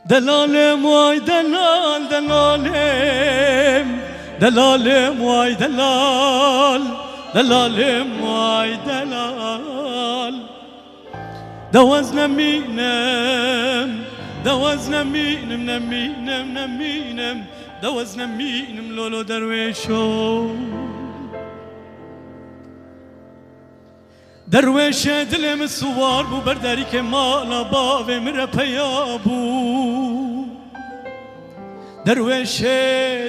دلالم وای دلال دلالم دلالم وای دلال دلالم وای دلال دوز نمینم دوز نمینم نمینم نمینم دوز نمینم لولو درویشو درویش دلم سوار بو برداری که مالا باوی مره پیابو درویش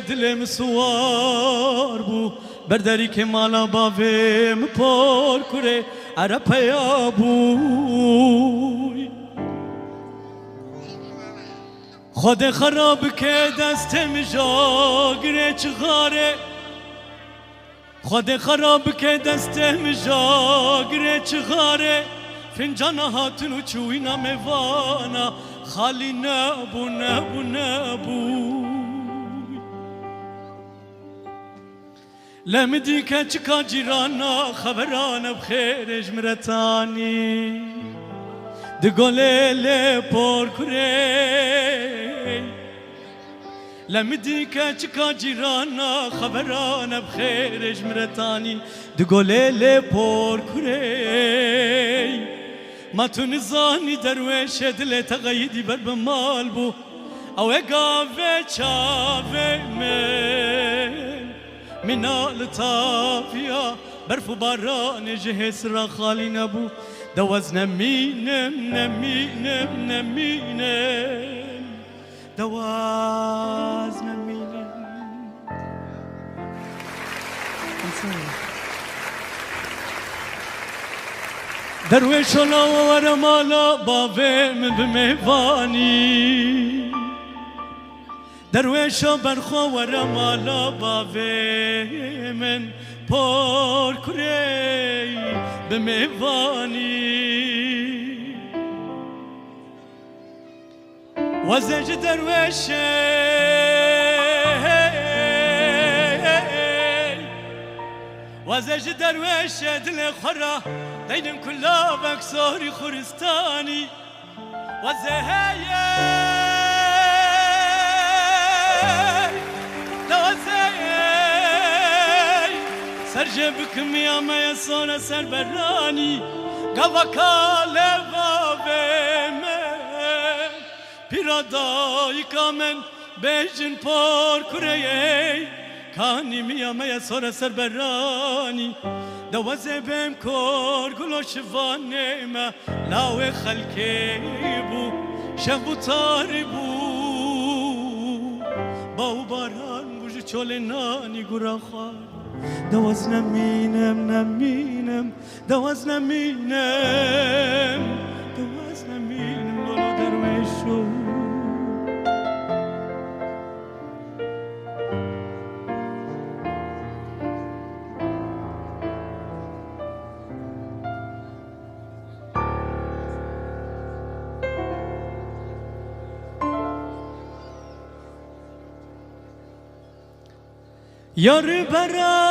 دلم سوار بو برداری که مالا باوی مپور کره اره پیابو خود خراب که دستم جاگره چغاره خود خراب که دستم جاگره چغاره فنجان هاتون و چوینا میوانا خالی نبو نبو نبو لمدی که چکا جیرانا خبرانا بخیرش مرتانی دگوله لپور کره لمدی که چکا جیرانا خبرانا بخیرش مرتانی دگوله لپور کره ما تو نزانی درویش دل تغییدی بر بمال بو او اگاوه چاوه منال طافیا برف و باران جهس را خالی نبو دوز نمینم نمینم نمینم دوز نمینم درویش لا و مالا باویم بمیوانی درویش برخو و مالا باوی من پر کری بمیوانی وزج درویش وزج درویش دل خورا دینم کلا بکساری خورستانی وزهی سرجبكم يا ما يصون سر براني قوكا لغابم بيراداي كامن بيجن بور كريي كاني ميا ما يصون سر براني دوزي بهم كور قلو شفاني ما لاوي خلقي بو شفو تاربو باو باران بوجو چولناني قرا خار دوز نمینم نمینم دوز نمینم دوز نمینم لولو درویشو یار برا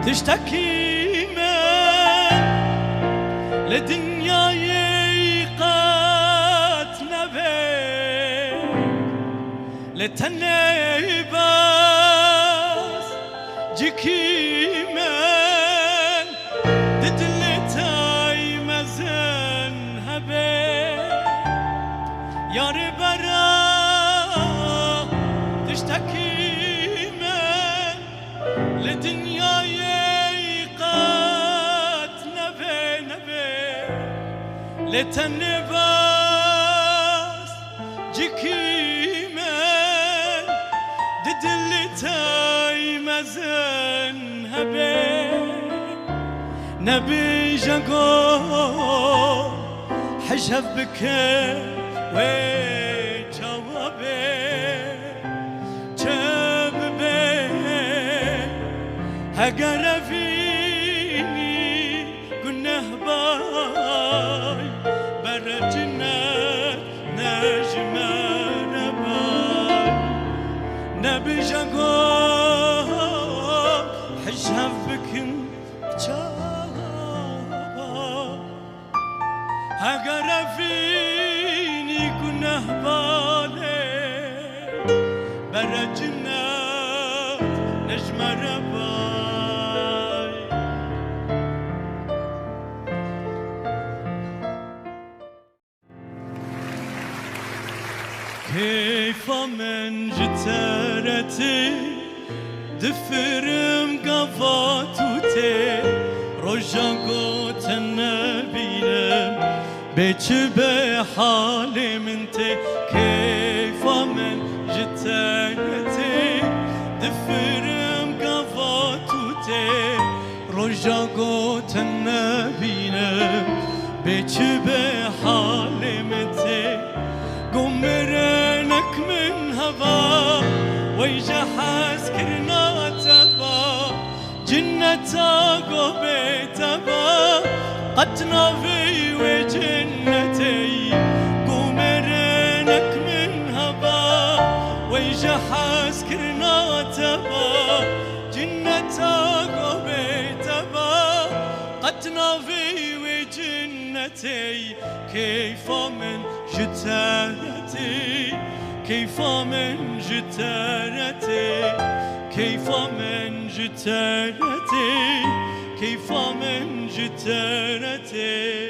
تشتكي من لدنياي قد نبي لتني بس جيكي من ددلتاي مزن هبي يار برا تشتكي من لدنياي قد نبي نبي لتنباس جيكي من ددلتاي مزن هبي نبي جاكو حجب بك اگر فيني قلنا باي برا جنات نجمة نباي نبي جاكو حجاب بكم اگر فيني كنا هبالي برجنا نجم رباي كيف من جترتي دفرم قفاتوتي رجا قوت النبينا بيش بحالي منتي كيف من جترتي دفرم قفاتوتي رجا قوت النبينا بيش بحالي منتي قمرنك من هوا ويجحس كرنا تبا جنة قبي تبا قتنا في وجنتي قمرنك من هوا ويجحس كرنا تبا جنة قبي تبا قتنا في وجنتي كيف من جترتي كيف من جترتي كيف من جترتي كيف من جترتي